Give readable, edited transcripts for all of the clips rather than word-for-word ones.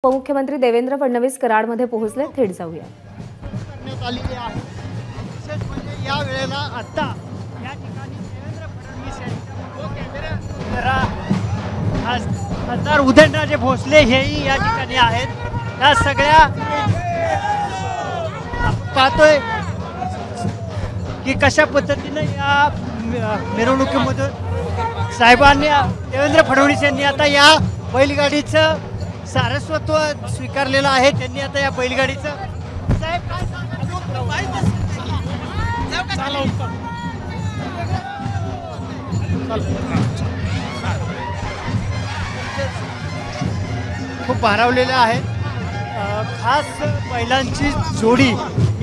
उपमुख्यमंत्री देवेंद्र फडणवीस कराडमध्ये पोहोचले. थेट जाऊया. करण्यात आलेली आहे. विशेष म्हणजे या वेळेला आता या ठिकाणी देवेंद्र फडणवीस यांच्या खासदार उदयनराजे भोसले हेही या ठिकाणी आहेत. या सगळ्या पाहतोय की कशा पद्धतीने या मिरवणुकीमधून साहेबांनी देवेंद्र फडणवीस यांनी आता या बैलगाडीचं सारस्वत्व स्वीकारलेलं आहे. त्यांनी आता या बैलगाडीचं साहेब काय खूप भारावलेले आहेत. खास बैलांची जोडी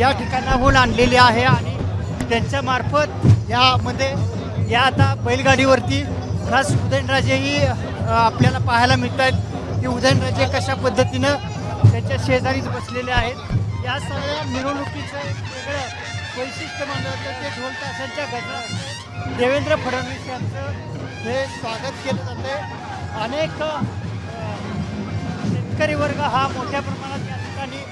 या ठिकाणाहून आणलेली आहे आणि त्यांच्या मार्फत यामध्ये या आता बैलगाडीवरती खास उदयनराजेही आपल्याला पाहायला मिळत आहेत की उदयनराजे कशा पद्धतीनं त्याच्या शेजारीच बसलेले आहेत. या सगळ्या मिरवणुकीचं एक वेगळं वैशिष्ट्य मानलं जातं ते ढोल ताशांच्या गजरात देवेंद्र फडणवीस यांचं हे स्वागत केलं जातं. अनेक शेतकरी वर्ग हा मोठ्या प्रमाणात या ठिकाणी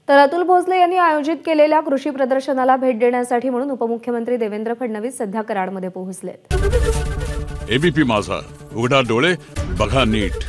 तर अतुल भोसले यांनी आयोजित केलेल्या कृषी प्रदर्शनाला भेट देण्यासाठी म्हणून उपमुख्यमंत्री देवेंद्र फडणवीस सध्या कराडमध्ये पोहोचलेत. एबीपी माझा, उघडा डोळे बघा नीट.